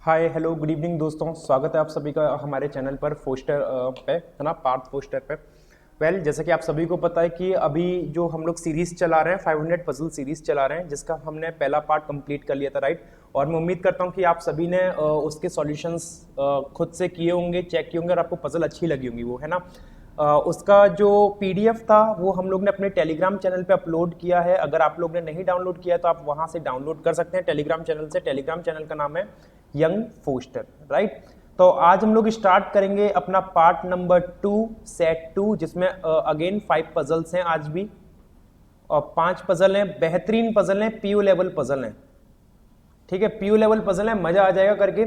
Hi hello good evening दोस्तों, स्वागत है आप सभी का हमारे चैनल पर फोस्टर पे, है ना, पार्थ फोस्टर पे। जैसा कि आप सभी को पता है कि अभी जो हम लोग सीरीज चला रहे हैं 500 पजल सीरीज चला रहे हैं, जिसका हमने पहला पार्ट कंप्लीट कर लिया था, राइट। और मैं उम्मीद करता हूं कि आप सभी ने उसके सॉल्यूशंस खुद से किए होंगे, चेक किए होंगे और आपको पजल अच्छी लगी होंगी, वो है ना। उसका जो पीडीएफ था वो हम लोग ने अपने टेलीग्राम चैनल पे अपलोड किया है। अगर आप लोग ने नहीं डाउनलोड किया तो आप वहां से डाउनलोड कर सकते हैं टेलीग्राम चैनल से। टेलीग्राम चैनल का नाम है यंग फोस्टर, राइट। तो आज हम लोग स्टार्ट करेंगे अपना पार्ट नंबर 2 सेट 2, जिसमें अगेन 5 पजल्स हैं आज भी, और 5 पजल हैं, बेहतरीन पजल हैं, पीयू लेवल पजल हैं, ठीक है। पीयू लेवल पजल है, मजा आ जाएगा करके।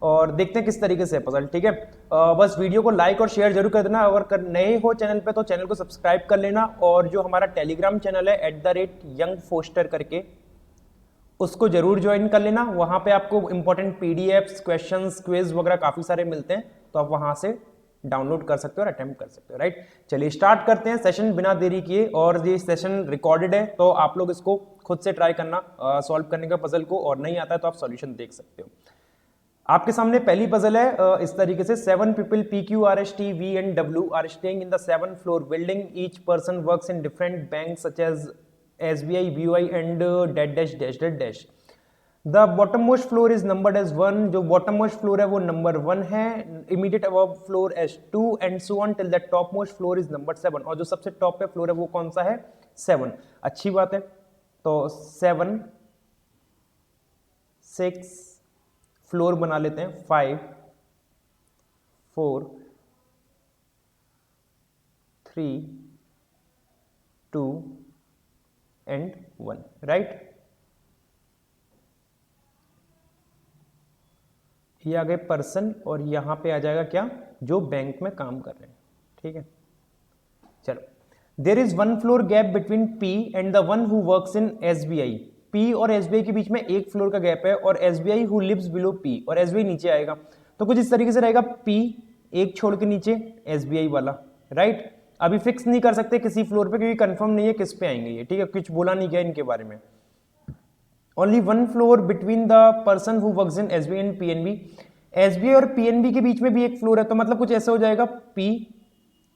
और देखते हैं किस तरीके से पजल, ठीक है। बस वीडियो को लाइक और शेयर जरूर कर देना। अगर नए हो चैनल पे तो चैनल को सब्सक्राइब कर लेना, और जो हमारा टेलीग्राम चैनल है @यंग फोस्टर करके, उसको जरूर ज्वाइन कर लेना। वहां पे आपको इंपॉर्टेंट पीडीएफ्स, क्वेश्चंस, क्विज वगैरह काफी सारे मिलते हैं, तो आप वहां से डाउनलोड कर सकते हो और अटेम्प्ट कर सकते हो, राइट। चलिए स्टार्ट करते हैं सेशन बिना देरी किए। और ये सेशन रिकॉर्डेड है, तो आप लोग इसको खुद से ट्राई करना सॉल्व करने का पजल को, और नहीं आता है तो आप सॉल्यूशन देख सकते हो। आपके सामने पहली पजल है इस तरीके से। 7 people PQRST V and W are staying in the 7th floor building. Each person works in different banks such as SBI, BOI and dash dash dash dash dash. The bottommost floor is numbered as 1. जो bottommost floor है वो number 1 है, immediate above floor as 2 and so on till the topmost floor is number 7. और जो सबसे top पे floor है वो कौन सा है? 7। अच्छी बात है। तो 7 6 फ्लोर बना लेते हैं, 5 4 3 2 एंड 1, राइट। ये आ गए पर्सन, और यहां पे आ जाएगा क्या? जो बैंक में काम कर रहे हैं, ठीक है। चलो, there is 1 floor gap between P and the one who works in SBI. P और SBI के बीच में 1 फ्लोर का गैप है, और SBI who lives below P, और SBI नीचे आएगा। तो कुछ इस तरीके से रहेगा, P एक छोड़ के नीचे SBI वाला, राइट। अभी फिक्स नहीं कर सकते किसी फ्लोर पे, क्योंकि कंफर्म नहीं है किस पे आएंगे ये, ठीक है। कुछ बोला नहीं गया इनके बारे में। Only 1 floor between the person who works in SBI and PNB. SBI और PNB के बीच में भी 1 फ्लोर है, तो मतलब कुछ ऐसे हो जाएगा, P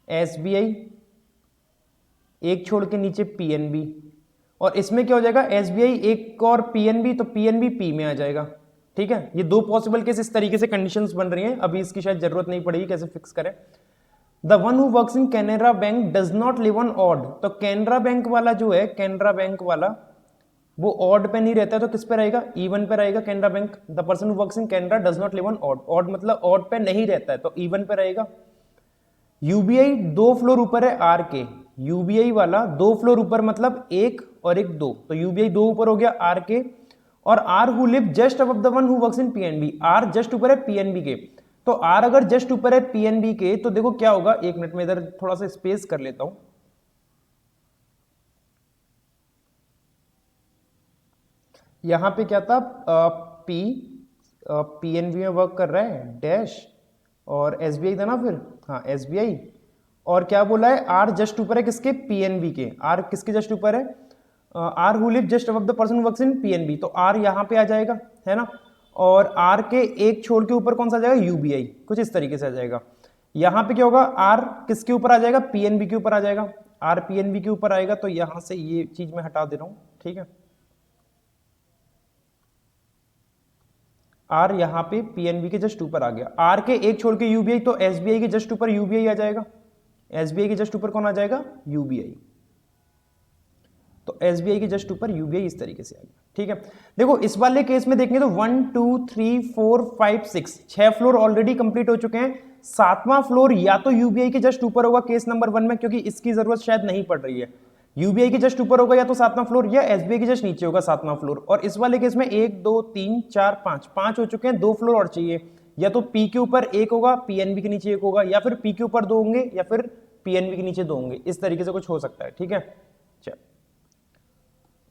SBI एक छोड़ के नीचे PNB, और इसमें क्या हो जाएगा, SBI एक और PNB, तो PNB P में आ जाएगा, ठीक है। ये 2 पॉसिबल केस इस तरीके से कंडीशंस बन रही हैं। अभी इसकी शायद जरूरत नहीं पड़ेगी कैसे फिक्स करें। The one who works in Canara bank does not live on odd. तो कैनरा बैंक वाला जो है, कैनरा बैंक वाला वो ऑड पे नहीं रहता है, तो किस पे रहेगा? इवन पे रहेगा Canara bank. The person who works in Canara does not live on odd. Odd मतलब ऑड पे नहीं रहता है, तो इवन पे रहेगा। यूबीआई 2 फ्लोर ऊपर है आर के. यूबीआई वाला 2 फ्लोर ऊपर मतलब 1 और 1 2, तो यूबीआई 2 ऊपर हो गया आर के। और R who live just above the one who works in PNB. R just ऊपर है पीएनबी के, तो आर अगर जस्ट ऊपर है पीएनबी के, तो देखो क्या होगा, 1 मिनट में इधर थोड़ा सा स्पेस कर लेता हूं। यहां पे क्या था, पी पीएनबी में वर्क कर रहा है डैश, और एसबीआई था ना फिर, हाँ एसबीआई। और क्या बोला है, आर जस्ट ऊपर है किसके? पीएनबी के। आर किसके जस्ट ऊपर है? R who live just above the person works in PNB, तो आर यहां पे आ जाएगा, है ना। और आर के एक छोड़ के ऊपर कौन सा आ जाएगा? यूबीआई। कुछ इस तरीके से आ जाएगा। यहां पे क्या होगा, आर किसके ऊपर आ जाएगा? पीएनबी के ऊपर आ जाएगा। आर पीएनबी के ऊपर आएगा, तो यहां से ये चीज मैं हटा दे रहा हूं, ठीक है। आर यहां पे पीएनबी के जस्ट ऊपर आ गया। आर के एक छोड़ के यूबीआई, तो एसबीआई के जस्ट ऊपर यूबीआई आ जाएगा। एसबीआई के जस्ट ऊपर कौन आ जाएगा? यूबीआई। तो एसबीआई के जस्ट ऊपर यूबीआई इस तरीके से आ गया, ठीक है। देखो इस वाले केस में देखेंगे तो 1 2 3 4 5 6 फ्लोर ऑलरेडी कंप्लीट हो चुके हैं। 7वां फ्लोर या तो यूबीआई के जस्ट ऊपर होगा केस नंबर 1 में, क्योंकि इसकी जरूरत शायद नहीं पड़ रही है। यूबीआई के जस्ट ऊपर होगा या तो 7वां फ्लोर, या एसबीआई के जस्ट नीचे होगा 7वां फ्लोर। और इस वाले केस में 1 2 3 4 5 हो चुके हैं। 2 फ्लोर और चाहिए, या तो पी के ऊपर 1 होगा, पीएनबी के नीचे 1 होगा, या फिर पी के ऊपर 2 होंगे, या फिर पीएनबी के नीचे 2 होंगे। इस तरीके से कुछ हो सकता है, ठीक है। चल,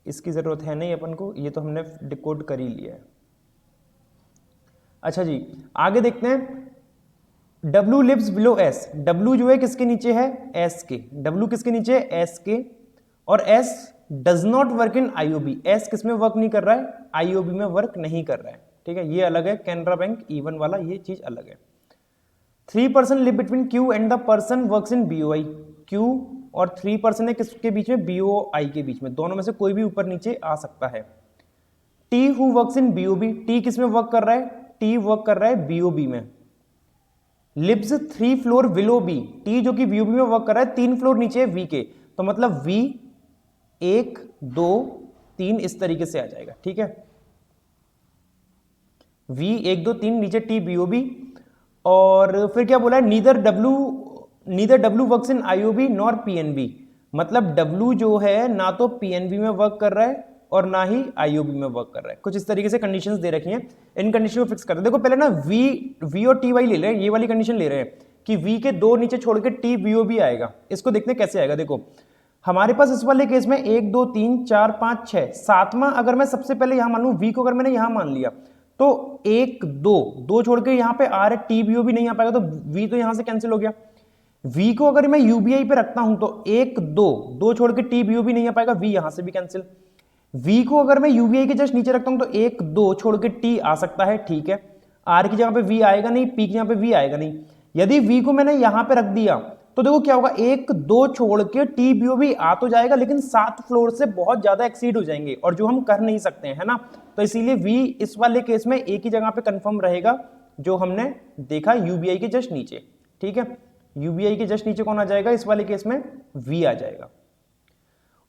इसकी जरूरत है नहीं अपन को, ये तो हमने डिकोड कर ही लिया है। अच्छा जी, आगे देखते हैं। W lives below S. W जो है किसके नीचे है? S के। W किसके नीचे है? S के। और S does not work in IOB. S किस में वर्क नहीं कर रहा है? IOB में वर्क नहीं कर रहा है, ठीक है, ये अलग है, कैनरा बैंक E1 वाला ये चीज अलग है। 3 person live between Q and the person works in BOI। Q और 3 पर्सन है किसके बीच में, BOI के बीच में, दोनों में से कोई भी ऊपर नीचे आ सकता है। T who works in BOB, T किस में वर्क कर रहा है, T वर्क कर रहा है BOB में। Lives 3 floor below B, T जो कि BOB में वर्क कर रहा है 3 फ्लोर नीचे है V के, तो मतलब V 1 2 3 इस तरीके से आ जाएगा, ठीक है। V 1 2 3 नीचे T BOB, और फिर क्या बोला है, neither W works in IOB nor PNB, मतलब W जो है ना तो PNB में वर्क कर रहा है और ना ही IOB में वर्क कर रहा है। कुछ इस तरीके से कंडीशंस दे रखी हैं, इन कंडीशन को फिक्स करते हैं। देखो पहले ना V और TY ले रहे हैं, ये वाली कंडीशन ले रहे हैं कि V के 2 नीचे छोड़ के T BOB आएगा। इसको देखते हैं कैसे आएगा। देखो हमारे पास इस वाले केस में 1 2 3 4 5 6 7वां अगर मैं सबसे पहले यहां मान लूं, V को अगर मैंने यहां मान लिया तो 1 2 छोड़ के यहां पे आ रहा है, T BOB नहीं आ पाएगा, तो V तो यहां से कैंसिल हो गया। V को अगर मैं UBI पे रखता हूं तो 1 2 छोड़ के T BOB नहीं आ पाएगा, V यहां से भी कैंसिल। V को अगर मैं UBI के जस्ट नीचे रखता हूं तो 1 2 छोड़ के T आ सकता है, ठीक है। R की जगह पे V आएगा नहीं, P की जगह पे V आएगा नहीं। यदि V को मैंने यहां पे रख दिया तो देखो क्या होगा, 1 2 छोड़ के T BOB आ तो जाएगा, लेकिन 7 फ्लोर से बहुत ज्यादा एक्सीड हो जाएंगे, और जो हम कर नहीं सकते हैं, है ना। तो इसीलिए V इस वाले केस में एक ही जगह पे कंफर्म रहेगा, जो हमने देखा UBI के जस्ट नीचे, ठीक है। UBI के जस्ट नीचे कौन आ जाएगा, इस वाले केस में V आ जाएगा।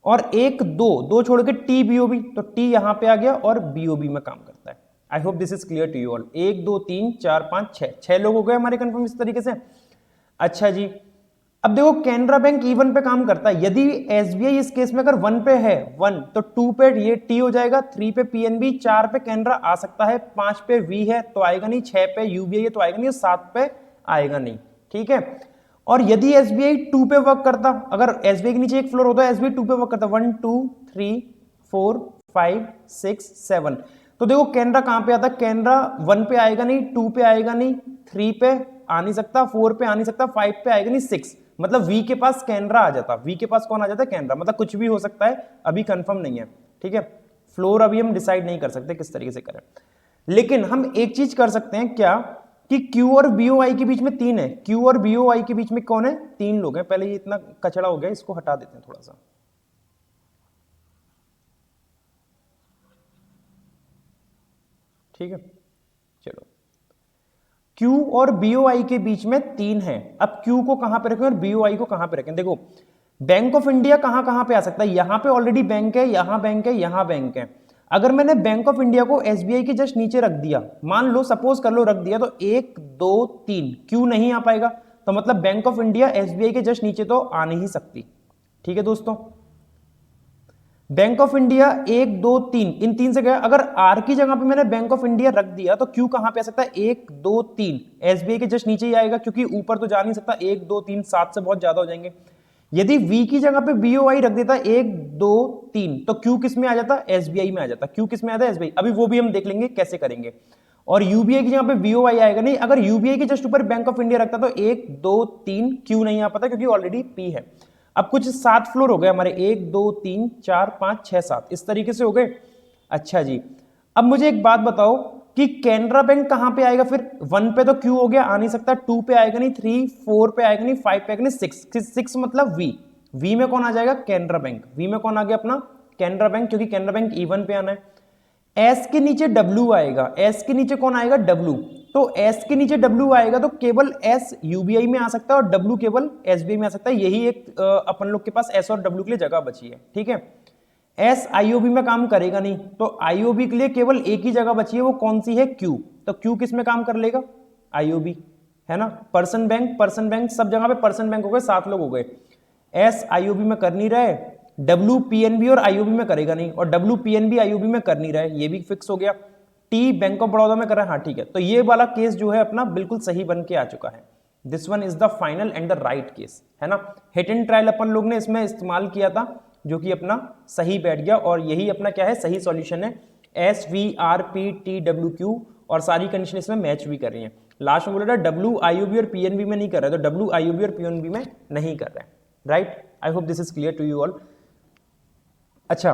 और 1 2 छोड़ के T BOB, तो T यहां पे आ गया और BOB में काम करता है। I hope this is clear to you all. 1 2 3 4 5 6 लोग हो गए हमारे कंफर्म इस तरीके से। अच्छा जी, अब देखो कैनरा बैंक E1 पे काम करता है, यदि SBI इस केस में अगर 1 पे है 1, तो 2 पे ये T हो जाएगा, 3 पे PNB, 4 पे कैनरा आ सकता है, 5 पे V है तो आएगा नहीं, 6 पे UBI है तो आएगा नहीं, 7 पे आएगा नहीं, ठीक है। और यदि SBI 2 पे वर्क करता, अगर SBI के नीचे एक फ्लोर होता है, SBI 2 पे वर्क करता, 1 2 3 4 5 6 7, तो देखो कैनरा कहां पे आता है, कैनरा 1 पे आएगा नहीं, 2 पे आएगा नहीं, 3 पे आ नहीं सकता, 4 पे आ नहीं सकता, 5 पे आएगा नहीं, 6, मतलब V के पास कैनरा आ जाता। V के पास कौन आ जाता है, कैनरा। मतलब कुछ भी हो सकता है, अभी कंफर्म नहीं है, ठीक है। फ्लोर अभी हम डिसाइड नहीं कर सकते किस तरीके से करें, लेकिन हम एक चीज कर सकते हैं क्या, कि Q और BOI के बीच में 3 है, Q और BOI के बीच में कौन है, 3 लोग हैं। पहले ये इतना कचड़ा हो गया, इसको हटा देते हैं थोड़ा सा, ठीक है। चलो, Q और BOI के बीच में 3 है। अब Q को कहां पे रखें और BOI को कहां पे रखें। देखो बैंक ऑफ इंडिया कहां कहां पे आ सकता है, यहां पे ऑलरेडी बैंक है, यहां बैंक है, यहां बैंक है। अगर मैंने बैंक ऑफ इंडिया को SBI के जस्ट नीचे रख दिया, मान लो सपोज कर लो रख दिया, तो 1 2 3 Q नहीं आ पाएगा, तो मतलब बैंक ऑफ इंडिया SBI के जस्ट नीचे तो आ नहीं सकती, ठीक है दोस्तों। बैंक ऑफ इंडिया 1 2 3 इन 3 से गया, अगर R की जगह पे मैंने बैंक ऑफ इंडिया रख दिया तो Q कहां पे आ सकता है, 1 2 3 SBI के जस्ट नीचे ही आएगा, क्योंकि ऊपर तो जा नहीं सकता, 1 2 3 7 से बहुत ज्यादा हो जाएंगे। यदि V की जगह पे BOI रख देता 1 2 3, तो Q किस में आ जाता, SBI में आ जाता। Q किस में आता है, SBI। अभी वो भी हम देख लेंगे कैसे करेंगे। और UBI की जगह पे BOI आएगा नहीं, अगर UBI के जस्ट ऊपर बैंक ऑफ इंडिया रखता तो 1 2 3 Q नहीं आ पाता, क्योंकि ऑलरेडी P है। अब कुछ 7 फ्लोर हो गए हमारे, 1 2 3 4 5 6 7 इस तरीके से हो गए। अच्छा जी, अब मुझे एक बात बताओ कि कैनरा बैंक कहां पे आएगा फिर, 1 पे तो Q हो गया, आ नहीं सकता, 2 पे आएगा नहीं, 3 4 पे आएगा नहीं, 5 पे आएगा नहीं, 6 मतलब V में कौन आ जाएगा, कैनरा बैंक। V में कौन आ गया अपना, कैनरा बैंक, क्योंकि कैनरा बैंक E1 पे आना है। S के नीचे W आएगा, S के नीचे कौन आएगा, W। तो S के नीचे W आएगा तो केवल S UBI में आ सकता है और W केवल SBI में आ सकता है। यही एक अपन लोग के पास S और W के लिए जगह बची है, ठीक है। S IOB में काम करेगा नहीं, तो IOB के लिए केवल एक ही जगह बची है, वो कौन सी है, Q। तो Q किस में काम कर लेगा, IOB, है ना। पर्सन बैंक सब जगह पे पर्सन बैंक हो गए, 7 लोग हो गए। S IOB में कर नहीं रहे, W PNB और IOB में करेगा नहीं, और W PNB IOB में कर नहीं रहे, ये भी फिक्स हो गया। T बैंक ऑफ बड़ौदा में कर रहा है, हाँ ठीक है। तो ये वाला केस जो है अपना बिल्कुल सही बन के आ चुका है। This one is the final and the right case, है ना। हिट एंड ट्रायल अपन लोग ने इसमें इस्तेमाल किया था, जो कि अपना सही बैठ गया, और यही अपना क्या है, सही सॉल्यूशन है। SVRPTWQ और सारी कंडीशन इसमें मैच भी कर रही है। लास्ट में बोला था W IOB और PNB में नहीं कर रहा है, तो W IOB और PNB में नहीं कर रहे हैं, right. I hope this is clear to you all. अच्छा,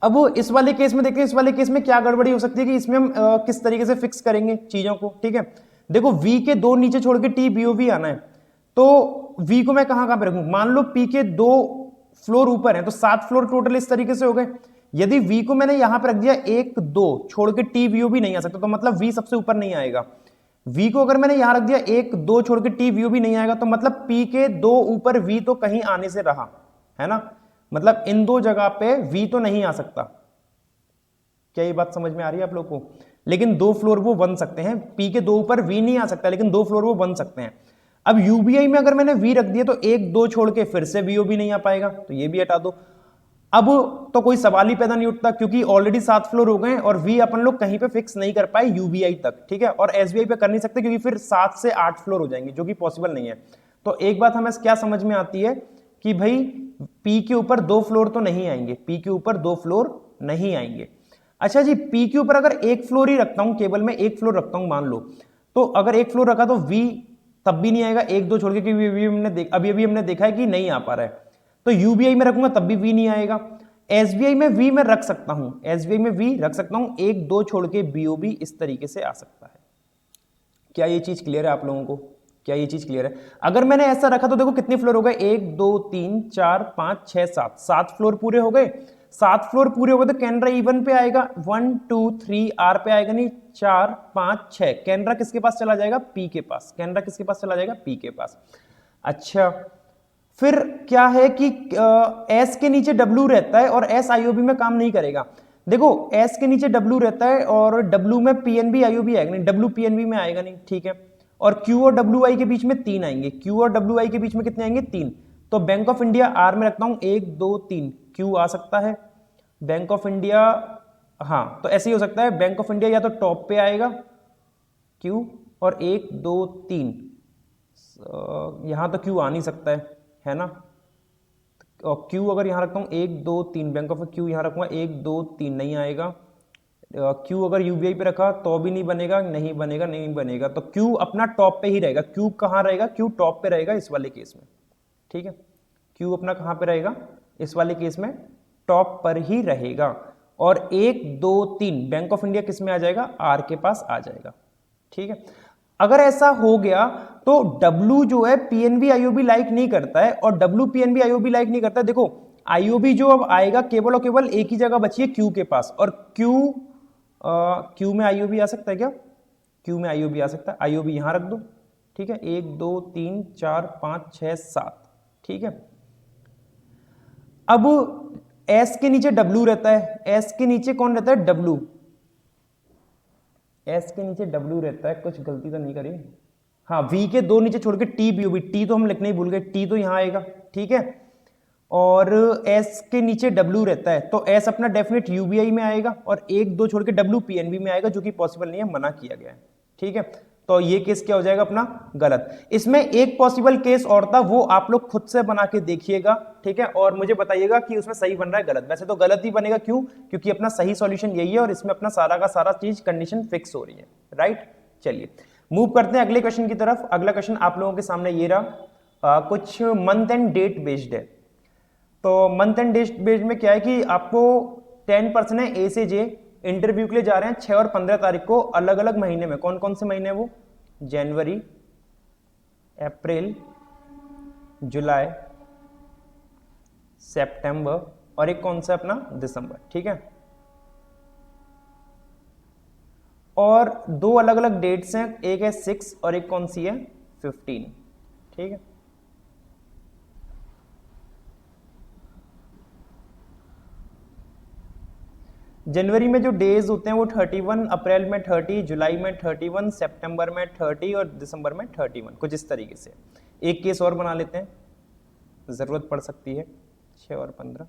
अब इस वाले केस में देखते हैं, इस वाले केस में क्या गड़बड़ी हो सकती है कि इसमें हम किस तरीके से फिक्स करेंगे चीजों को। ठीक है, देखो v के दो नीचे छोड़ के टी बीओवी आना है, तो v को मैं कहां पे रखूं? मान लो p के 2 फ्लोर ऊपर है तो 7 फ्लोर टोटल इस तरीके से हो गए। यदि v को मैंने यहां पे रख दिया 1 2 छोड़ के टी बीओवी नहीं आ सकता, तो मतलब v सबसे ऊपर नहीं आएगा। v को अगर मैंने यहां रख दिया 1 2 छोड़ के टी बीओवी नहीं आएगा, तो मतलब p के 2 ऊपर v तो कहीं आने से रहा है ना, मतलब इन दो जगह पे v तो नहीं आ सकता। क्या ये बात समझ में आ रही है आप लोग को? लेकिन 2 फ्लोर वो बन सकते हैं, p के 2 ऊपर v नहीं आ सकता, लेकिन 2 फ्लोर वो बन सकते हैं। अब यूबीआई में अगर मैंने v रख दिया तो 1 2 छोड़ के फिर से वीओबी नहीं आ पाएगा, तो ये भी हटा दो। अब तो कोई सवाल ही पैदा नहीं उठता, क्योंकि ऑलरेडी 7 फ्लोर हो गए और v अपन लोग कहीं पे फिक्स नहीं कर पाए यूबीआई तक। ठीक है, और एसबीआई पे कर नहीं सकते क्योंकि फिर 7 से 8 फ्लोर हो जाएंगे, जो कि पॉसिबल नहीं है। तो एक बात हमें क्या समझ में आती है कि भाई p के ऊपर 2 फ्लोर तो नहीं आएंगे, p के ऊपर 2 फ्लोर नहीं आएंगे। अच्छा जी, p के ऊपर अगर 1 फ्लोर ही रखता हूं, केवल मैं 1 फ्लोर रखता हूं मान लो, तो अगर 1 फ्लोर रखा तो v तब भी नहीं आएगा 1 2 छोड़ के, क्योंकि अभी हमने देखा है कि नहीं आ पा रहा है। तो यूबीआई में रखूंगा तब भी v नहीं आएगा। एसबीआई में v में रख सकता हूं, एसबीआई में v रख सकता हूं, 1 2 छोड़ के बीओबी इस तरीके से आ सकता है। क्या ये चीज क्लियर है आप लोगों को? क्या ये चीज क्लियर है? अगर मैंने ऐसा रखा तो देखो कितने फ्लोर हो गए, 1 2 3 4 5 6 7, 7 फ्लोर पूरे हो गए। 7 फ्लोर पूरे हो गए तो कैनरा E1 पे आएगा, 1 2 3 आर पे आएगा नहीं, 4 5 6 कैनरा किसके पास चला जाएगा? पी के पास। कैनरा किसके पास चला जाएगा? पी के पास। अच्छा, फिर क्या है कि एस के नीचे डब्ल्यू रहता है और एस आईओबी में काम नहीं करेगा। देखो एस के नीचे डब्ल्यू रहता है और डब्ल्यू में पीएनबी आईओबी आएगा नहीं, डब्ल्यू पीएनबी में आएगा नहीं। ठीक है, और क्यू और डब्ल्यू आई के बीच में 3 आएंगे, क्यू और डब्ल्यू आई के बीच में कितने आएंगे? 3। तो बैंक ऑफ इंडिया आर में रखता हूं, 1 2 3 क्यू आ सकता है। बैंक ऑफ इंडिया, हाँ तो ऐसे ही हो सकता है, बैंक ऑफ इंडिया या तो टॉप पे आएगा क्यू और 1 2 3, यहां तो क्यू आ नहीं सकता है ना। और क्यू अगर यहां रखता हूं 1 2 3, बैंक ऑफ क्यू यहां रखूंगा 1 2 3 नहीं आएगा। क्यू अगर यूबीआई पे रखा तो भी नहीं बनेगा, नहीं बनेगा, नहीं बनेगा। तो क्यू अपना टॉप पे ही रहेगा। क्यू कहां रहेगा? क्यू टॉप पे रहेगा इस वाले केस में। ठीक है, क्यू अपना कहां पे रहेगा? इस वाले केस में टॉप पर ही रहेगा। और 1 2 3 बैंक ऑफ इंडिया किस में आ जाएगा? आर के पास आ जाएगा। ठीक है, अगर ऐसा हो गया तो W जो है पीएनबी आईओबी लाइक नहीं करता है और W पीएनबी आईओबी लाइक नहीं करता है। देखो आईओबी जो अब आएगा केवल और केवल एक ही जगह बची है Q के पास, और Q में आईओबी आ सकता है क्या? Q में आईओबी आ सकता है, आईओबी यहां रख दो। ठीक है, 1 2 3 4 5 6 7। ठीक है, अब S के नीचे W रहता है, S के नीचे कौन रहता है? W। S के नीचे W रहता है, कुछ गलती तो नहीं करी? हाँ, V के 2 नीचे छोड़ के T बीओबी, T तो हम लिखने ही भूल गए, T तो यहां आएगा। ठीक है, और S के नीचे W रहता है तो S अपना डेफिनेट यूबीआई में आएगा और 1 2 छोड़ के W पीएनबी में आएगा, जो कि पॉसिबल नहीं है, मना किया गया है। ठीक है, तो ये केस क्या हो जाएगा अपना? गलत। इसमें एक पॉसिबल केस और था, वो आप लोग खुद से बना के देखिएगा। ठीक है, और मुझे बताइएगा कि उसमें सही बन रहा है गलत। वैसे तो गलत ही बनेगा, क्यों? क्योंकि अपना सही सॉल्यूशन यही है और इसमें अपना सारा का सारा चीज कंडीशन फिक्स हो रही है। राइट, चलिए मूव करते हैं अगले क्वेश्चन की तरफ। अगला क्वेश्चन आप लोगों के सामने ये रहा, कुछ मंथ एंड डेट बेस्ड है। तो मंथ एंड डेट बेस्ड में क्या है कि आपको 10% है, ए से जे इंटरव्यू के लिए जा रहे हैं 6 और 15 तारीख को, अलग अलग महीने में। कौन कौन से महीने हैं वो? जनवरी, अप्रैल, जुलाई, सितंबर और एक कौन सा अपना? दिसंबर। ठीक है, और 2 अलग अलग डेट्स हैं, एक है 6 और एक कौन सी है? 15। ठीक है, जनवरी में जो डेज होते हैं वो 31, अप्रैल में 30, जुलाई में 31, सितंबर में 30 और दिसंबर में 31, कुछ इस तरीके से। एक केस और बना लेते हैं, जरूरत पड़ सकती है, 6 और 15।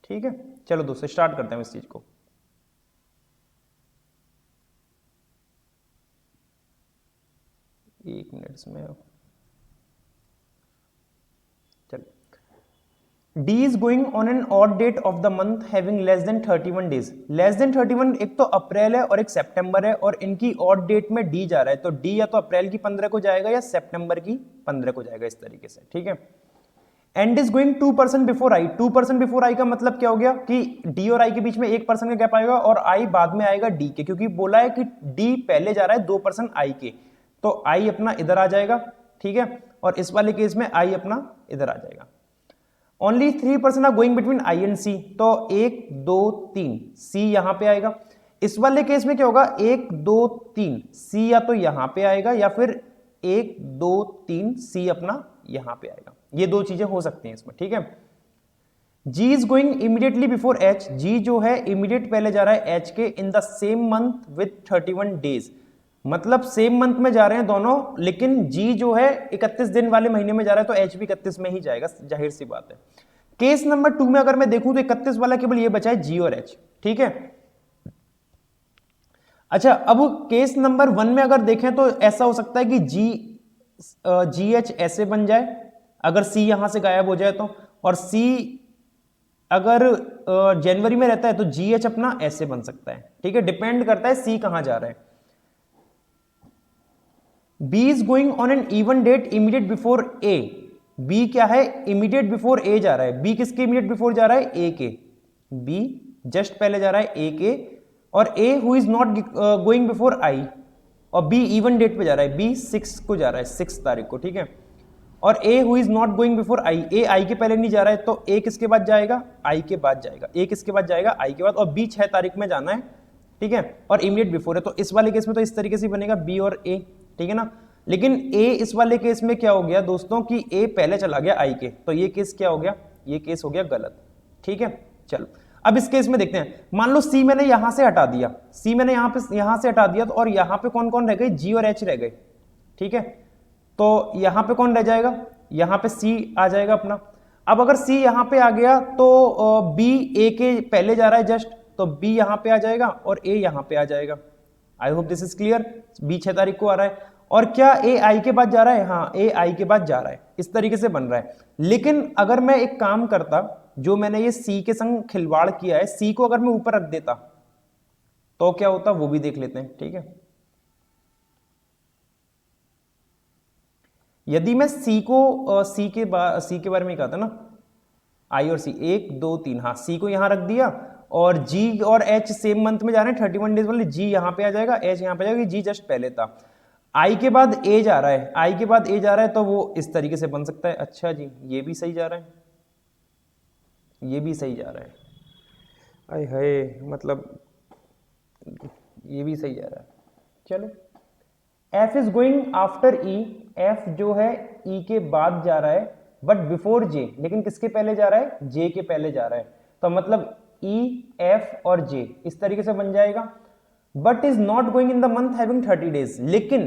ठीक है, चलो दोस्तों स्टार्ट करते हैं इस चीज को। एक मिनट में D is going on an odd date of the month having less than 31 days. Less than 31 एक तो अप्रैल है और एक सितंबर है, और इनकी ऑड डेट में D जा रहा है, तो D या तो अप्रैल की 15 को जाएगा या सितंबर की 15 को जाएगा, इस तरीके से। ठीक है, and is going 2% before I. 2% before I का मतलब क्या हो गया कि डी और आई के बीच में 1% का गैप आएगा और आई बाद में आएगा डी के, क्योंकि बोला है कि डी पहले जा रहा है 2% आई के, तो आई अपना इधर आ जाएगा, ठीक है, और इस वाले केस में आई अपना इधर आ जाएगा। Only 3% are going between I and C, तो 1 2 3 सी यहां पे आएगा। इस वाले केस में क्या होगा, 1 2 3 सी या तो यहां पे आएगा या फिर 1 2 3 सी अपना यहां पे आएगा। ये दो चीजें हो सकती हैं इसमें, ठीक है। G is going immediately before H, G जो है इमीडिएट पहले जा रहा है H के इन the same month with 31 days, मतलब सेम मंथ में जा रहे हैं दोनों, लेकिन G जो है 31 दिन वाले महीने में जा रहा है, तो H भी 31 में ही जाएगा, जाहिर सी बात है। केस नंबर 2 में अगर मैं देखूं तो 31 वाला केवल ये बचा है G और H, ठीक है। अच्छा, अब केस नंबर 1 में अगर देखें तो ऐसा हो सकता है कि GH ऐसे बन जाए अगर C यहां से गायब हो जाए तो, और C अगर जनवरी में रहता है तो GH अपना ऐसे बन सकता है, ठीक है, डिपेंड करता है C कहां जा रहा है। B is going on an even date immediate before A, B क्या है, इमीडिएट बिफोर A जा रहा है। B किसके इमीडिएट बिफोर जा रहा है, A के, B जस्ट पहले जा रहा है A के, और A who is not going before I, और B इवन डेट पे जा रहा है, B 6 को जा रहा है, 6 तारीख को, ठीक है, और A who is not going before I, A I के पहले नहीं जा रहा है, तो A किसके बाद जाएगा, I के बाद जाएगा, A किसके बाद जाएगा, I के बाद, और B 6 तारीख में जाना है, ठीक है, और इमीडिएट बिफोर है, तो इस वाले केस में तो इस तरीके से बनेगा B और A, ठीक है ना। लेकिन A इस वाले केस में क्या हो गया दोस्तों कि A पहले चला गया I के, तो ये केस क्या हो गया, ये केस हो गया गलत, ठीक है। चलो अब इस केस में देखते हैं, मान लो C मैंने यहां से हटा दिया, C मैंने यहां से हटा दिया, तो और यहां पे कौन कौन रह गए, G और H रह गए, ठीक है, तो यहां पे कौन रह जाएगा, यहां पे C आ जाएगा अपना। अब अगर C यहां पे आ गया तो B A के पहले जा रहा है जस्ट, तो B यहां पे आ जाएगा और A यहां पे आ जाएगा। I hope this is clear. B 6 तारीख को आ रहा है, और क्या A I के बाद जा रहा है, हाँ A I के बाद जा रहा है, इस तरीके से बन रहा है। लेकिन अगर मैं एक काम करता, जो मैंने ये C के संग खिलवाड़ किया है, C को अगर मैं ऊपर रख देता तो क्या होता, वो भी देख लेते हैं, ठीक है। यदि मैं C के बारे में कहा था ना, I और C 1 2 3, हाँ C को यहां रख दिया, और G और H सेम मंथ में जा रहे हैं 31 डेज वाले, G यहां पे आ जाएगा, H यहां पे आ जाएगा, G जस्ट पहले था। I के बाद A जा रहा है, I के बाद A जा रहा है, तो वो इस तरीके से बन सकता है। अच्छा जी, ये भी सही जा रहा है, ये भी सही जा रहा है, अरे हाय, मतलब ये भी सही जा रहा है। चलो, F is going after E, F जो है E के बाद जा रहा है, बट बिफोर J, लेकिन किसके पहले जा रहा है, J के पहले जा रहा है, तो मतलब E F और J इस तरीके से बन जाएगा। But is not going in the month having 30 days, लेकिन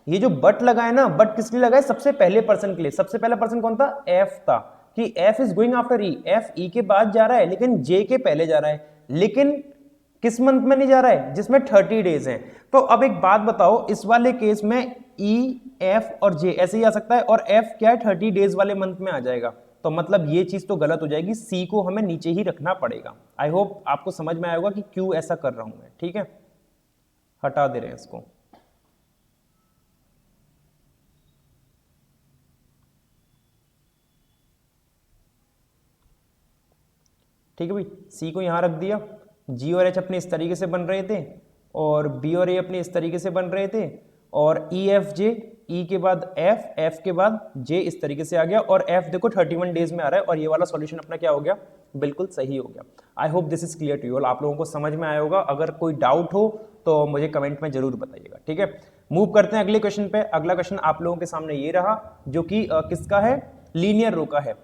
ये जो बट लगा है ना, बट किस लिए लगा है, सबसे पहले पर्सन के लिए। सबसे पहला पर्सन कौन था, F था, कि F is going after E, F E के बाद जा रहा है लेकिन J के पहले जा रहा है, लेकिन किस मंथ में नहीं जा रहा है, जिसमें 30 डेज हैं। तो अब एक बात बताओ, इस वाले केस में E F और J ऐसे ही आ सकता है, और F क्या है, 30 डेज वाले मंथ में आ जाएगा, तो मतलब ये चीज तो गलत हो जाएगी, C को हमें नीचे ही रखना पड़ेगा। आई होप आपको समझ में आया होगा कि क्यों ऐसा कर रहा हूं मैं, ठीक है। हटा दे रहे हैं इसको, ठीक है भाई। C को यहां रख दिया, G और H अपने इस तरीके से बन रहे थे, और B और A अपने इस तरीके से बन रहे थे, और E F J, E के बाद F, F के बाद J इस तरीके से आ गया, और F देखो 31 डेज में आ रहा है, और ये वाला सॉल्यूशन अपना क्या हो गया, बिल्कुल सही हो गया। I hope this is clear to you all, आप लोगों को समझ में आया होगा। अगर कोई डाउट हो तो मुझे कमेंट में जरूर बताइएगा, ठीक है। मूव करते हैं अगले क्वेश्चन पे। अगला क्वेश्चन आप लोगों के सामने ये रहा, जो कि किसका है, लीनियर रो का है।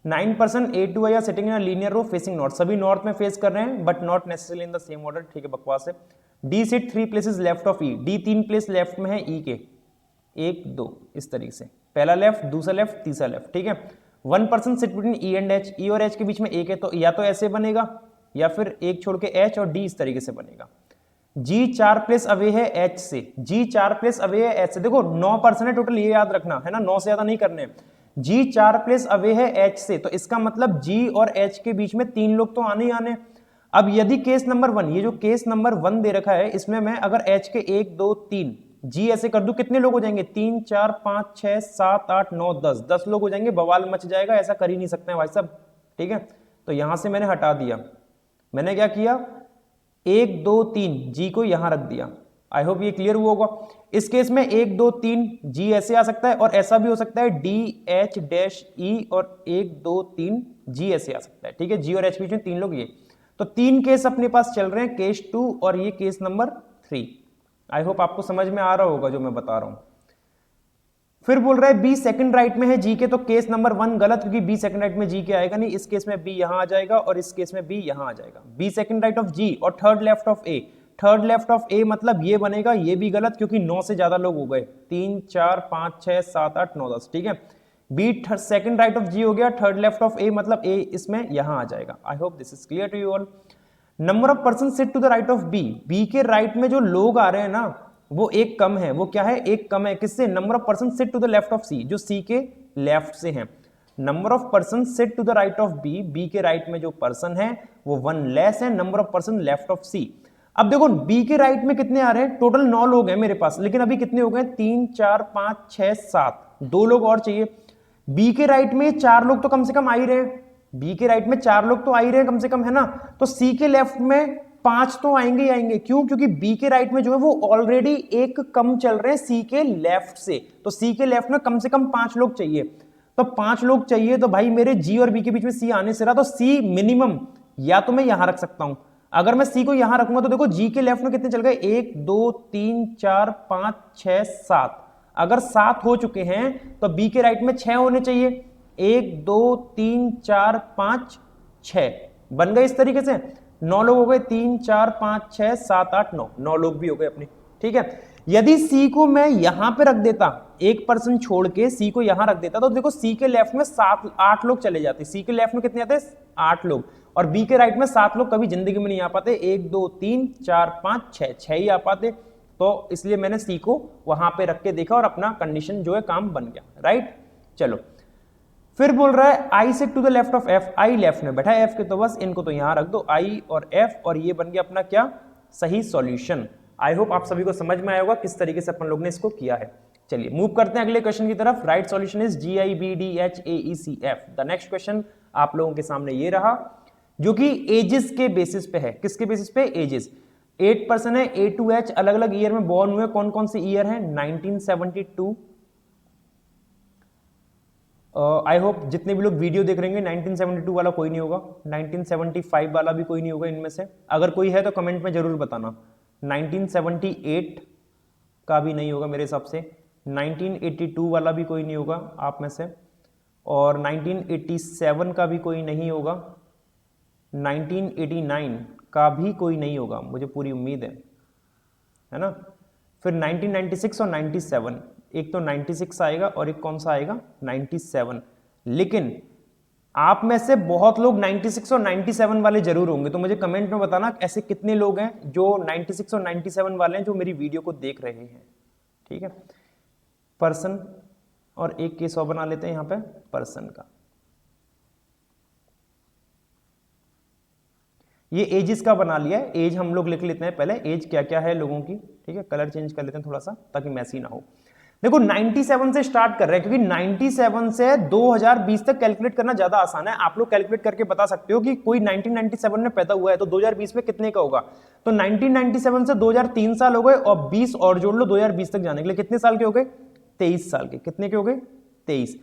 9% A to I are sitting in a linear row facing north, सभी नॉर्थ में फेस कर रहे हैं, but not necessarily in the same order, ठीक है, बकवास है। D sit 3 places left of E, D 3 place left में है E के, 1 2 इस तरीके से, पहला लेफ्ट, दूसरा लेफ्ट, तीसरा लेफ्ट, ठीक है। 1% sit between E and H, E और H के बीच में 1 है, तो या तो ऐसे बनेगा या फिर एक छोड़ के H और D इस तरीके से बनेगा। G 4 प्लेस अवे है H से, G 4 प्लेस अवे है H से, देखो 9% है टोटल, ये याद रखना है ना, 9 से ज्यादा नहीं करने। G 4 प्लेस अवे है H से, तो इसका मतलब G और H के बीच में 3 लोग तो आने ही आने। अब यदि केस नंबर 1, ये जो केस नंबर 1 दे रखा है, इसमें मैं अगर H के 1 2 3 जी ऐसे कर दूं कितने लोग हो जाएंगे, 3 4 5 6 7 8 9 10, 10 लोग हो जाएंगे, बवाल मच जाएगा, ऐसा कर ही नहीं सकते हैं भाई साहब। ठीक है, तो यहां से मैंने हटा दिया, मैंने क्या किया, 1 2 3 जी को यहां रख दिया। आई होप ये क्लियर हुआ होगा। इस केस में 1 2 3 जी ऐसे आ सकता है और ऐसा भी हो सकता है डी एच डैश ई और 1 2 3 जी ऐसे आ सकता है। ठीक है, जी और एच बीच में 3 लोग, ये तो 3 केस अपने पास चल रहे हैं, केस 2 और ये केस नंबर 3। आई होप आपको समझ में आ रहा होगा जो मैं बता रहा हूं। फिर बोल रहा है बी सेकंड राइट में है जी के, तो केस नंबर 1 गलत, क्योंकि बी सेकंड राइट में जी के आएगा नहीं। इस केस में बी यहां आ जाएगा और इस केस में बी यहां आ जाएगा। B second right of G और third left of A, third left of A मतलब ये बनेगा, ये भी गलत क्योंकि 9 से ज्यादा लोग हो गए, 3 4 5 6 7 8 9 10। ठीक है, बी सेकंड राइट ऑफ जी हो गया, थर्ड लेफ्ट ऑफ ए मतलब ए इसमें यहां आ जाएगा। I hope this is clear to you all. Number of person sit to the right of B, B के राइट में जो लोग आ रहे हैं ना वो एक कम है। वो क्या है, एक कम है, किससे, number of person sit to the left of C, जो सी के लेफ्ट से हैं। Number of person sit to the right of B, B के राइट में जो पर्सन है वो 1 लेस है number of person left of C. अब देखो बी के राइट में कितने आ रहे हैं, टोटल 9 लोग हैं मेरे पास, लेकिन अभी कितने हो गए, 3 4 5 6 7, 2 लोग और चाहिए। बी के राइट में 4 लोग तो कम से कम आ ही रहे हैं, बी के राइट में 4 लोग तो आ ही रहे हैं कम से कम, है ना। तो सी के लेफ्ट में 5 तो आएंगे ही आएंगे, क्यों, क्योंकि बी के राइट में जो है वो ऑलरेडी एक कम चल रहे हैं सी के लेफ्ट से, तो सी के लेफ्ट में कम से कम 5 लोग चाहिए। तो 5 लोग चाहिए तो भाई मेरे जी और बी के बीच में सी आने से रहा, तो सी मिनिमम या तो मैं यहां रख सकता हूं। अगर मैं सी को यहां रखूंगा तो देखो जी के लेफ्ट में कितने चल गए, 1 2 3 4 5 6 7। अगर 7 हो चुके हैं तो बी के राइट में 6 होने चाहिए, 1 2 3 4 5 6 बन गए। इस तरीके से 9 लोग हो गए, 3 4 5 6 7 8 9, 9 लोग भी हो गए अपने। ठीक है, यदि सी को मैं यहां पे रख देता, एक पर्सन छोड़ के सी को यहां रख देता, तो देखो सी के लेफ्ट में 7 8 लोग चले जाते। सी के लेफ्ट में कितने आते, 8 लोग, और बी के राइट में 7 लोग कभी जिंदगी में नहीं आ पाते, 1 2 3 4 5 6 6 ही आ पाते। तो इसलिए मैंने सी को वहां पे रख के देखा और अपना कंडीशन जो है काम बन गया। राइट, चलो फिर बोल रहा है I sit to the left of F, I left में बैठा है एफ के, तो बस इनको तो यहां रख दो, आई और एफ, और ये बन गया अपना क्या, सही सॉल्यूशन। आई होप आप सभी को समझ में आया होगा किस तरीके से अपन लोग ने इसको किया है। चलिए मूव करते हैं अगले क्वेश्चन की तरफ। Right solution is G I B D H A E C F. The next question आप लोगों के सामने ये रहा, जो कि एजेस के बेसिस पे है। किसके बेसिस पे, एजेस। 8 पर्सन है, ए टू एच, अलग अलग ईयर में बॉर्न हुए। कौन कौन से ईयर है, 1972। आई होप जितने भी लोग वीडियो देख रहे हैं 1972 वाला कोई नहीं होगा, 1975 वाला भी कोई नहीं होगा इनमें से। अगर कोई है तो कमेंट में जरूर बताना। 1978 का भी नहीं होगा मेरे हिसाब से, 1982 वाला भी कोई नहीं होगा आप में से, और 1987 का भी कोई नहीं होगा, 1989 का भी कोई नहीं होगा, मुझे पूरी उम्मीद है ना। फिर 1996 और 97, एक तो 96 आएगा और एक कौन सा आएगा, 97। लेकिन आप में से बहुत लोग 96 और 97 वाले जरूर होंगे, तो मुझे कमेंट में बताना ऐसे कितने लोग हैं जो 96 और 97 वाले हैं जो मेरी वीडियो को देख रहे हैं। ठीक है, पर्सन और एक केस और बना लेते हैं यहां पे पर्सन का। ये एजेस का बना लिया है, एज हम लोग लिख लेते हैं पहले, एज क्या क्या है लोगों की। ठीक है, कलर चेंज कर लेते हैं थोड़ा सा ताकि मैसी ना हो। देखो 97 से स्टार्ट कर रहे हैं, क्योंकि 97 से 2020 तक कैलकुलेट करना ज्यादा आसान है। आप लोग कैलकुलेट करके बता सकते हो कि कोई 1997 में पैदा हुआ है तो 2020 में कितने का होगा। तो 1997 से 2003 साल हो गए और 20 और जोड़ लो 2020 तक जाने के लिए, कितने साल के हो गए, 23 साल के। कितने के हो गए, 23।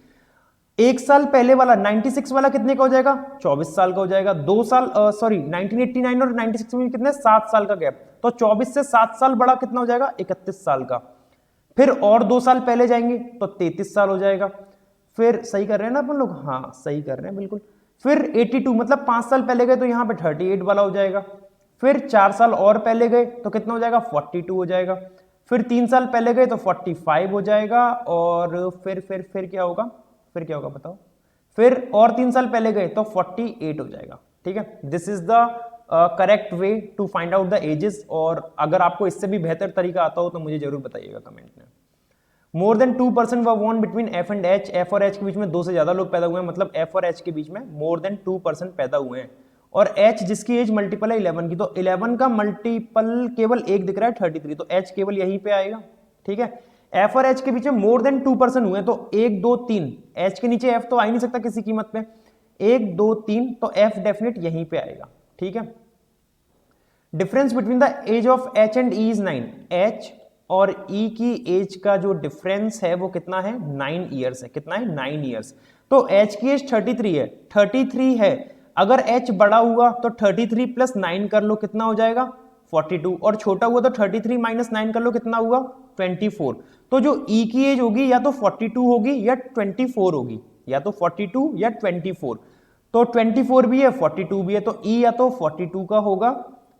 एक साल पहले वाला 96 वाला कितने का हो जाएगा, 24 साल का हो जाएगा। 2 साल 1989 और 96 में कितने, 7 साल का गैप, तो 24 से 7 साल बड़ा कितना हो जाएगा, 31 साल का। फिर और 2 साल पहले जाएंगे तो 33 साल हो जाएगा। फिर सही कर रहे हैं ना अपन लोग, हाँ सही कर रहे हैं बिल्कुल। फिर 82 मतलब 5 साल पहले गए तो यहाँ पे 38 वाला हो जाएगा। फिर 4 साल और पहले गए तो कितना हो जाएगा, 42 हो जाएगा। फिर 3 साल पहले गए तो 45 हो जाएगा। और फिर क्या होगा, फिर क्या होगा बताओ। फिर और 3 साल पहले गए तो 48 हो जाएगा। ठीक है, this is the correct way to find out the ages. और अगर आपको इससे भी बेहतर तरीका आता हो तो मुझे जरूर बताइएगा कमेंट में। More than 2% were born between F and H, F और एच के बीच में 2 से ज्यादा लोग पैदा हुए हैं, मतलब एफ और एच के बीच में मोर देन 2% पैदा हुए हैं। और एच जिसकी एज मल्टीपल है 11 की, तो 11 का मल्टीपल केवल एक दिख रहा है 33, तो एच केवल यहीं पे आएगा। ठीक है। एफ और एच के बीच में मोर देन 2% हुए तो 1 2 3, एच के नीचे एफ तो आ ही नहीं सकता किसी कीमत पे, 1 2 3, तो एफ डेफिनेट यहीं पे आएगा, ठीक है। Difference between the age of H and E is 9, H और ई की एज का जो डिफरेंस है वो कितना है, 9 ईयर्स है। कितना है, 9 ईयर्स। तो एच की एज 33 है, 33 है, अगर एच बड़ा हुआ तो 33 प्लस 9 कर लो, कितना हो जाएगा 42, और छोटा हुआ तो 33 माइनस 9 कर लो, कितना हुआ 24। तो जो ई की एज होगी या तो 42 होगी या 24 होगी, या तो 42 या 24। तो 24 भी है 42 भी है, तो ई या तो 42 का होगा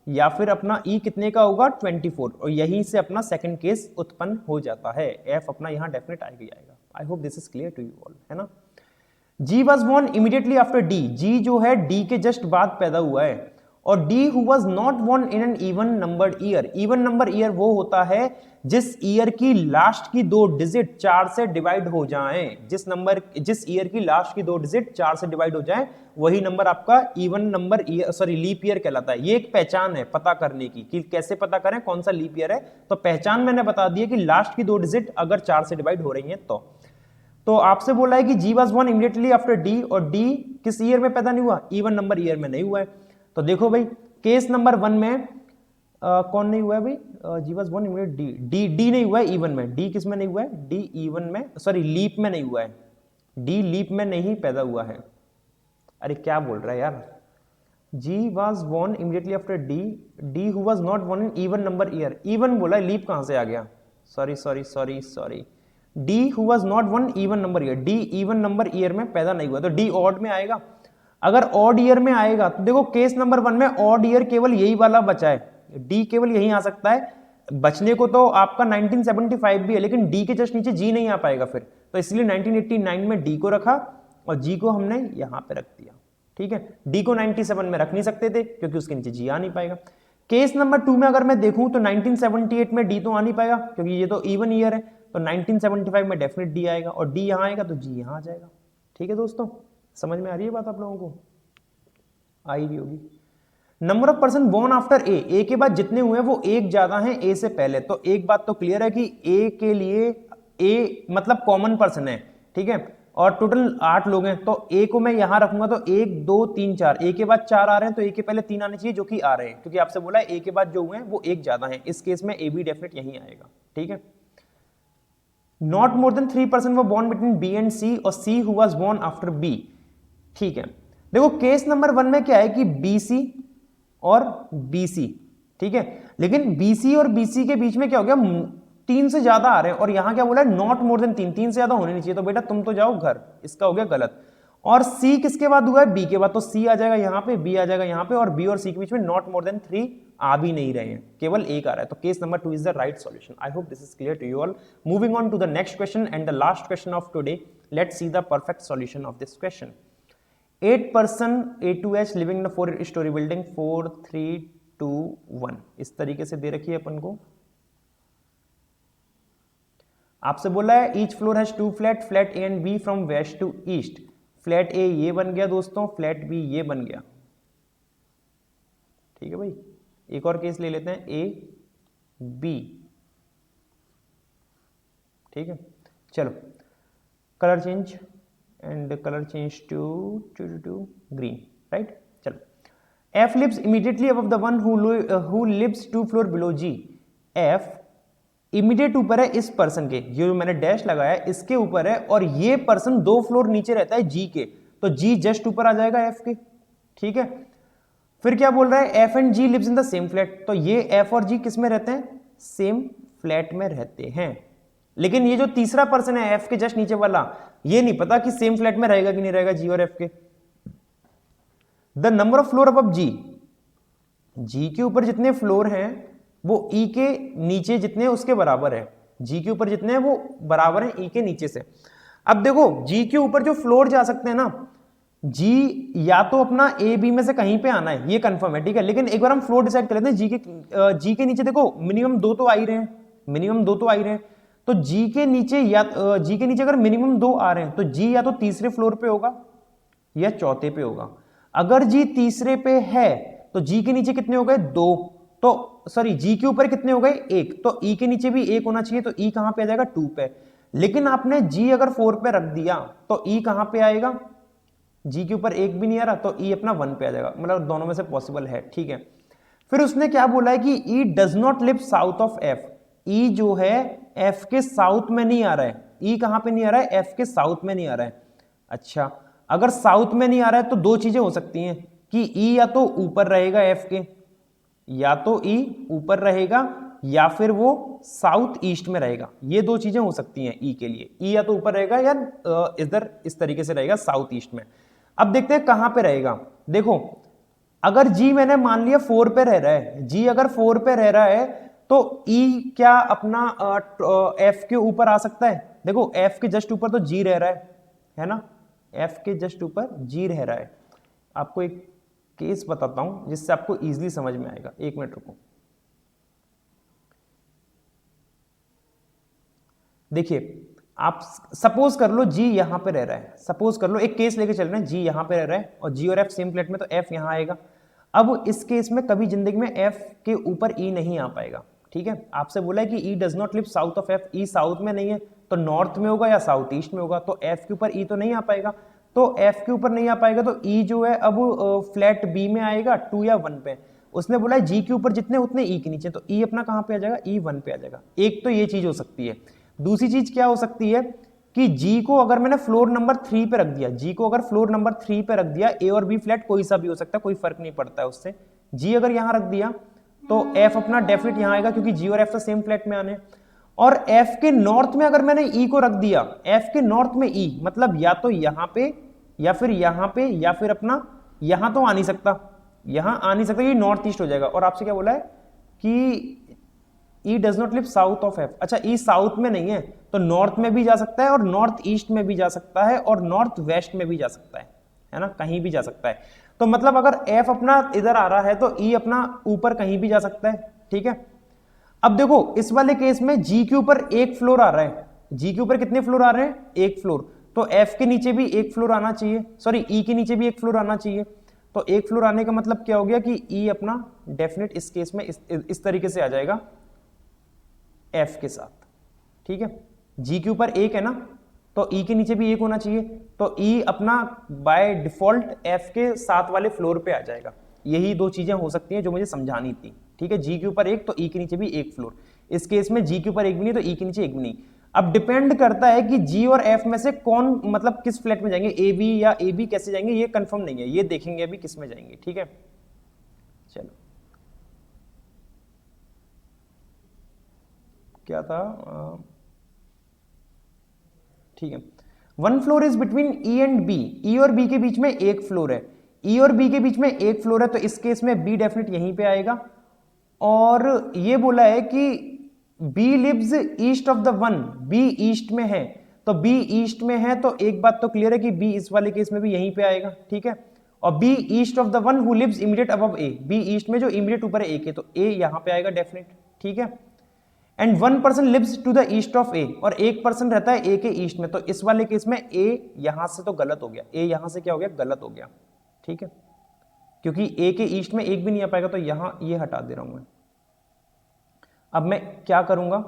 या फिर अपना ई कितने का होगा 24, और यहीं से अपना सेकंड केस उत्पन्न हो जाता है। एफ अपना यहां डेफिनेट आएगा। I hope this is clear to you all, है ना। G was born immediately after D, G जो है डी के जस्ट बाद पैदा हुआ है, और D who was not born in an even numbered year. Even number year वो होता है जिस ईयर की लास्ट की 2 डिजिट 4 से डिवाइड हो जाएं, जिस ईयर की लास्ट की 2 डिजिट 4 से डिवाइड हो जाएं, वही नंबर आपका even number year, sorry leap year कहलाता है। ये एक पहचान है पता करने की कि कैसे पता करें कौन सा लीप ईयर है। तो पहचान मैंने बता दी है कि लास्ट की 2 डिजिट अगर 4 से डिवाइड हो रही है तो आपसे बोला है कि G was born immediately after D, और डी किस ईयर में पैदा नहीं हुआ, इवन नंबर ईयर में नहीं हुआ है। तो देखो भाई केस नंबर 1 में कौन नहीं हुआ है भाई, जी वॉज बोर्न इमीडिएट डी नहीं हुआ है इवन में। डी किस में नहीं हुआ है, डी इवन में, सॉरी लीप में नहीं हुआ है, डी लीप में नहीं पैदा हुआ है। अरे क्या बोल रहा है यार, G was born immediately after D, D who was not born in even number year, even बोला लीप कहां से आ गया, sorry D who was not born even number year, D even number year में पैदा नहीं हुआ, तो डी ऑड में आएगा। अगर ऑड ईयर में आएगा तो देखो केस नंबर 1 में ऑड ईयर केवल यही वाला बचा है, डी केवल यही आ सकता है। बचने को तो आपका 1975 भी है, लेकिन डी के जस्ट नीचे जी नहीं आ पाएगा फिर, तो इसलिए 1989 में डी को रखा और जी को हमने यहां पे रख दिया, ठीक है। डी को 97 में रख नहीं सकते थे क्योंकि उसके नीचे जी आ नहीं पाएगा। केस नंबर 2 में अगर मैं देखूं तो 1978 में डी तो आ नहीं पाएगा क्योंकि ये तो इवन ईयर है, तो 1975 में डेफिनेट डी आएगा, और डी यहां आएगा तो जी यहां आ जाएगा, ठीक है दोस्तों। समझ में आ रही है बात आप लोगों को, आई भी होगी। Number of person born after A के बाद जितने हुए वो एक ज्यादा हैं ए से पहले, तो एक बात तो क्लियर है कि ए के लिए ए मतलब कॉमन पर्सन है, ठीक है, और टोटल 8 लोग हैं, तो ए को मैं यहां रखूंगा तो 1 2 3 4, ए के बाद 4 आ रहे हैं तो ए के पहले 3 आने चाहिए जो कि आ रहे हैं, क्योंकि आपसे बोला है ए के बाद जो हुए हैं वो एक ज्यादा हैं, इस केस में ए भी डेफिनेट यहीं आएगा, ठीक है। Not more than 3% were born between B and C, और C who was born after B, ठीक है। देखो केस नंबर 1 में क्या है कि बीसी और बीसी, ठीक है, लेकिन बीसी और बीसी के बीच में क्या हो गया, 3 से ज्यादा आ रहे हैं, और यहां क्या बोला है नॉट मोर देन 3, 3 से ज्यादा होने नहीं चाहिए, तो बेटा तुम तो जाओ घर, इसका हो गया गलत। और सी किसके बाद हुआ है, बी के बाद, तो सी आ जाएगा यहां पे, बी आ जाएगा यहां पे, और बी और सी के बीच में नॉट मोर देन 3 आ भी नहीं रहे हैं, केवल एक आ रहा है, तो case number 2 is the right solution. I hope this is clear to you all. Moving on to the next question and the last question of today, let's see the perfect solution of this question. 8 person A2H living in 4 story building, 4 3 2 1 इस तरीके से दे रखी है अपन को। आपसे बोला है each floor has 2 flat, flat A and B from west to east. Flat A ये बन गया दोस्तों, फ्लैट बी ये बन गया, ठीक है भाई। एक और केस ले लेते हैं, ए बी, ठीक है। चलो colour change and color change to green, right? चलो, F lives immediately above the one who lives 2 floor below G. F immediate ऊपर है इस पर्सन के, जो मैंने डैश लगाया है इसके ऊपर है, और ये पर्सन 2 फ्लोर नीचे रहता है G के, तो G जस्ट ऊपर आ जाएगा F के, ठीक है। फिर क्या बोल रहा है, F and G lives in the same flat, तो ये F और G किस में रहते हैं, सेम फ्लैट में रहते हैं। लेकिन ये जो तीसरा पर्सन है F के जस्ट नीचे वाला, ये नहीं पता कि सेम फ्लैट में रहेगा कि नहीं रहेगा G और F के। The number of floor above G, G के ऊपर जितने फ्लोर हैं वो E के नीचे जितने उसके बराबर है, G के ऊपर जितने हैं वो बराबर हैं E के नीचे से। अब देखो G के ऊपर जो फ्लोर जा सकते हैं ना, G या तो अपना A B में से कहीं पे आना है, ये कंफर्म है, ठीक है। लेकिन एक बार हम फ्लोर डिसाइड कर लेते हैं। G के नीचे देखो मिनिमम 2 तो आ ही रहे हैं, मिनिमम 2 तो आ ही रहे हैं, तो G के नीचे या G के नीचे अगर मिनिमम 2 आ रहे हैं तो G या तो तीसरे फ्लोर पे होगा या चौथे पे होगा। अगर G तीसरे पे है तो G के नीचे कितने हो गए, 2, तो सॉरी जी के ऊपर कितने हो गए 1, तो ई के नीचे भी 1 होना चाहिए, तो ई कहां पे आ जाएगा 2 पे। लेकिन आपने जी अगर 4 पे रख दिया तो ई कहां पे आएगा, जी के ऊपर 1 भी नहीं आ रहा, तो ई अपना 1 पे आ जाएगा, मतलब दोनों में से पॉसिबल है, ठीक है। फिर उसने क्या बोला है कि E does not live south of F, E जो है एफ के साउथ में नहीं आ रहा है, ई कहां पे नहीं आ रहा है, एफ के साउथ में नहीं आ रहा है। अच्छा, अगर साउथ में नहीं आ रहा है तो दो चीजें हो सकती हैं कि ई या तो ऊपर रहेगा एफ के, या तो ई ऊपर रहेगा या फिर वो साउथ ईस्ट में रहेगा, ये दो चीजें हो सकती हैं ई के लिए, ई या तो ऊपर रहेगा या इधर इस तरीके से रहेगा साउथ ईस्ट में। अब देखते हैं कहां पे रहेगा। देखो अगर जी मैंने मान लिया 4 पे रह रहा है, जी अगर 4 पे रह रहा है तो ई क्या अपना एफ के ऊपर आ सकता है। देखो एफ के जस्ट ऊपर तो जी रह रहा है ना, एफ के जस्ट ऊपर जी रह रहा है। आपको एक केस बताता हूं जिससे आपको इजीली समझ में आएगा, 1 मिनट रुको। देखिए आप सपोज कर लो जी यहां पे रह रहा है, सपोज कर लो एक केस लेके चल रहे हैं, जी यहां पे रह रहा है और जी और एफ सेम प्लेट में, तो एफ यहां आएगा। अब इस केस में कभी जिंदगी में एफ के ऊपर ई नहीं आ पाएगा, ठीक है। आपसे बोला है कि E does not live south of F, E south में नहीं है तो नॉर्थ में होगा या साउथ ईस्ट में होगा, तो एफ के ऊपर ई तो नहीं आ पाएगा, तो एफ के ऊपर नहीं आ पाएगा तो ई जो है अब फ्लैट बी में आएगा 2 या 1 पे। उसने बोला है जी के ऊपर जितने उतने ई के नीचे, तो ई अपना कहां पे आ जाएगा, ई 1 पे आ जाएगा। एक तो ये चीज हो सकती है। दूसरी चीज क्या हो सकती है कि जी को अगर मैंने फ्लोर नंबर 3 पे रख दिया, जी को अगर फ्लोर नंबर 3 पे रख दिया, ए और बी फ्लैट कोई सा भी हो सकता है, कोई फर्क नहीं पड़ता है उससे, जी अगर यहां रख दिया तो एफ अपना डेफिनेट यहां आएगा क्योंकि जी और एफ तो सेम फ्लैट में आने। और एफ के नॉर्थ में अगर मैंने ई को रख दिया, एफ के नॉर्थ में ई मतलब या तो यहां पे या फिर यहां पे या फिर अपना यहां तो आ नहीं सकता, यहां आ नहीं सकता, ये नॉर्थ ईस्ट हो जाएगा। और आपसे क्या बोला है कि E does not live south of F. अच्छा ई साउथ में नहीं है तो नॉर्थ में भी जा सकता है और नॉर्थ ईस्ट में भी जा सकता है और नॉर्थ वेस्ट में भी जा सकता है ना, कहीं भी जा सकता है। तो मतलब अगर एफ अपना इधर आ रहा है तो ई अपना ऊपर कहीं भी जा सकता है, ठीक है। अब देखो इस वाले केस में जी के ऊपर 1 फ्लोर आ रहा है, जी के ऊपर कितने फ्लोर आ रहे हैं, 1 फ्लोर, तो एफ के नीचे भी 1 फ्लोर आना चाहिए, सॉरी ई के नीचे भी 1 फ्लोर आना चाहिए। तो 1 फ्लोर आने का मतलब क्या हो गया कि ई अपना डेफिनेट इस केस में इस तरीके से आ जाएगा एफ के साथ, ठीक है। जी के ऊपर 1 है ना, तो ई के नीचे भी 1 होना चाहिए, तो ई अपना बाय डिफॉल्ट एफ के साथ वाले फ्लोर पे आ जाएगा। यही दो चीजें हो सकती हैं जो मुझे समझानी थी, ठीक है। जी के ऊपर 1 तो ई के नीचे भी 1 फ्लोर, इस केस में जी के ऊपर 1 भी नहीं तो ई के नीचे 1 भी नहीं। अब डिपेंड करता है कि जी और एफ में से कौन मतलब किस फ्लैट में जाएंगे, ए बी या ए बी कैसे जाएंगे ये कंफर्म नहीं है, ये देखेंगे अभी किस में जाएंगे, ठीक है। चलो क्या था, ठीक है। 1 floor is between E and B, E और बी के बीच में 1 फ्लोर है, ई और बी के बीच में 1 फ्लोर है, तो इस केस में बी डेफिनेट यहीं पे आएगा। और ये बोला है कि B lives east of the 1, B east में है, तो बी ईस्ट में है तो एक बात तो क्लियर है कि बी इस वाले केस में भी यहीं पे आएगा, ठीक है। और B east of the 1 who lives immediate above A, B east में जो इमीडिएट ऊपर है ए के, तो ए यहां पे आएगा डेफिनेट, ठीक है। And 1 person lives to the east of A, और 1 पर्सन रहता है ए के ईस्ट में, तो इस वाले केस में ए यहां से तो गलत हो गया, ए यहां से क्या हो गया, गलत हो गया, ठीक है, क्योंकि ए के ईस्ट में 1 भी नहीं आ पाएगा, तो यहां ये हटा दे रहा हूं मैं। अब मैं क्या करूंगा,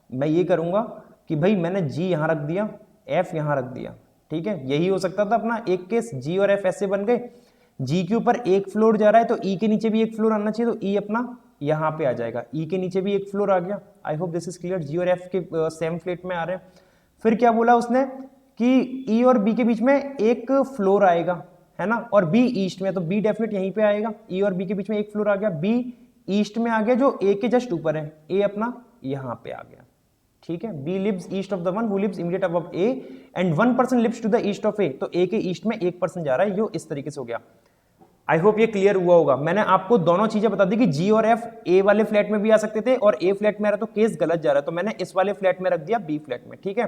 मैं ये करूंगा कि भाई मैंने जी यहां रख दिया, एफ यहां रख दिया, ठीक है। यही हो सकता था अपना एक केस, जी और एफ ऐसे बन गए, जी के ऊपर 1 फ्लोर जा रहा है तो ई के नीचे भी 1 फ्लोर आना चाहिए, तो ई अपना यहां पे आ जाएगा, ई के नीचे भी 1 फ्लोर आ गया। I hope this is clear, G और एफ के सेम फ्लेट में आ रहे हैं। फिर क्या बोला उसने कि ई और बी के बीच में 1 फ्लोर आएगा, है ना, और बी ईस्ट में, तो बी डेफिनेट यहीं पे आएगा, ई और बी के बीच में 1 फ्लोर आ गया, बी ईस्ट में आ गया जो ए के जस्ट ऊपर है, ए अपना यहां पे आ गया, ठीक है। B lives east of the 1 who lives immediate above A and 1 person lives to the east of A, तो ए के ईस्ट में 1 पर्सन जा रहा है, यो इस तरीके से हो गया। आई होप ये क्लियर हुआ होगा। मैंने आपको दोनों चीजें बता दी कि जी और एफ ए वाले फ्लैट में भी आ सकते थे और ए फ्लैट में आ रहा तो केस गलत जा रहा है, तो मैंने इस वाले फ्लैट में रख दिया बी फ्लैट में, ठीक है।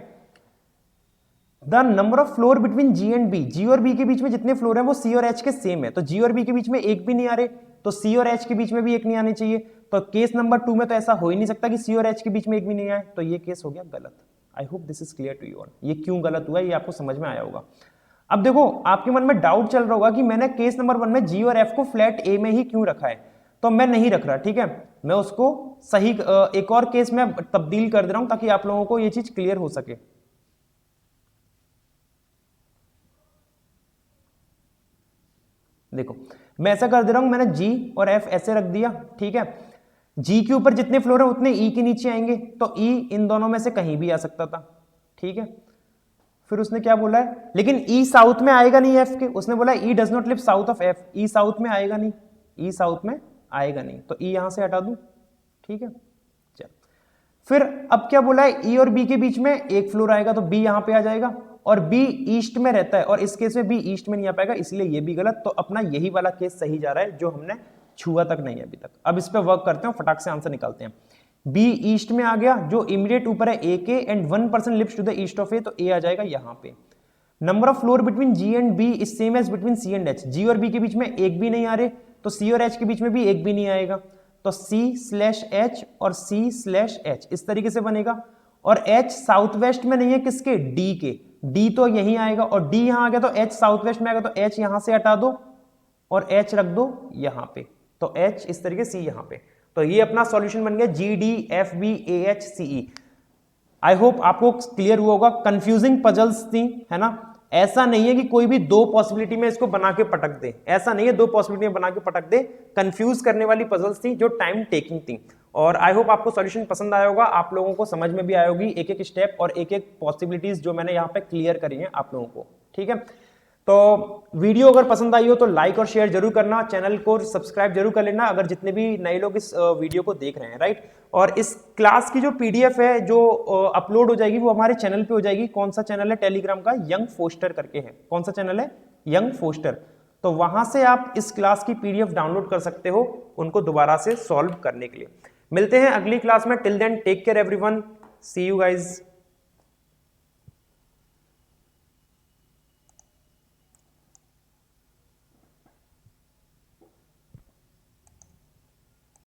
The number of floor between G and B, G और बी के बीच में जितने फ्लोर हैं वो सी और एच के सेम है, तो जी और बी के बीच में 1 भी नहीं आ रहे, तो सी और एच के बीच में भी 1 नहीं आने चाहिए, तो केस नंबर 2 में तो ऐसा हो ही नहीं सकता कि सी और एच के बीच में 1 भी नहीं आए, तो ये केस हो गया गलत। I hope this is clear to you all, ये क्यों गलत हुआ ये आपको समझ में आया होगा। अब देखो आपके मन में डाउट चल रहा होगा कि मैंने केस नंबर 1 में जी और एफ को फ्लैट ए में ही क्यों रखा है, तो मैं नहीं रख रहा, ठीक है, मैं उसको सही एक और केस में तब्दील कर दे रहा हूं ताकि आप लोगों को ये चीज क्लियर हो सके। देखो मैं ऐसा कर दे रहा हूं, मैंने G और F ऐसे रख दिया, ठीक है, G के ऊपर जितने फ्लोर है उतने E के नीचे आएंगे, तो E इन दोनों में से कहीं भी आ सकता था, ठीक है। फिर उसने क्या बोला है, लेकिन E साउथ में आएगा नहीं F के, उसने बोला E does not live south of F, E south में आएगा नहीं, E साउथ में आएगा नहीं, तो E यहां से हटा दूं, ठीक है। चल फिर अब क्या बोला है, E और B के बीच में एक फ्लोर आएगा तो B यहां पे आ जाएगा, और B ईस्ट में रहता है, और इस केस में B ईस्ट में नहीं आ पाएगा, इसलिए ये भी गलत। तो अपना यही वाला केस सही जा रहा है जो हमने छुआ तक नहीं है अभी तक। अब इस पे वर्क करते हैं, फटाक से आंसर निकालते हैं। B ईस्ट में आ गया, जो इमीडिएट ऊपर है A के, and 1% lives to the east of A, तो A आ जाएगा यहां पे। Number of floor between G and B is same as between C and H, G और B के बीच में एक भी नहीं आ रहे, तो C और H के बीच में भी एक भी नहीं आएगा, तो C/H और C/H इस तरीके से बनेगा। और H साउथ वेस्ट में नहीं है, किसके, D के, D तो यहीं आएगा, और D यहां आ गया तो H साउथ वेस्ट में आएगा, तो H यहां से हटा दो और H रख दो यहां पे, तो H इस तरीके, C यहां पे। तो ये अपना सॉल्यूशन बन गया GDFBAHCE। आई होप आपको क्लियर हुआ होगा। कंफ्यूजिंग पजल्स थी, है ना, ऐसा नहीं है कि कोई भी दो पॉसिबिलिटी में इसको बना के पटक दे, ऐसा नहीं है दो पॉसिबिलिटी में बना के पटक दे, कंफ्यूज करने वाली पजल्स थी जो टाइम टेकिंग थी। और आई होप आपको सॉल्यूशन पसंद आया होगा, आप लोगों को समझ में भी आया होगी एक एक स्टेप और एक एक पॉसिबिलिटीज जो मैंने यहाँ पे क्लियर करी है आप लोगों को, ठीक है। तो वीडियो अगर पसंद आई हो तो लाइक और शेयर जरूर करना, चैनल को सब्सक्राइब जरूर कर लेना अगर जितने भी नए लोग इस वीडियो को देख रहे हैं, राइट। और इस क्लास की जो पीडीएफ है जो अपलोड हो जाएगी वो हमारे चैनल पे हो जाएगी। कौन सा चैनल है, टेलीग्राम का यंग फोस्टर करके है। कौन सा चैनल है, यंग फोस्टर। तो वहां से आप इस क्लास की पीडीएफ डाउनलोड कर सकते हो उनको दोबारा से सॉल्व करने के लिए। मिलते हैं अगली क्लास में, till then take care everyone, see you guys.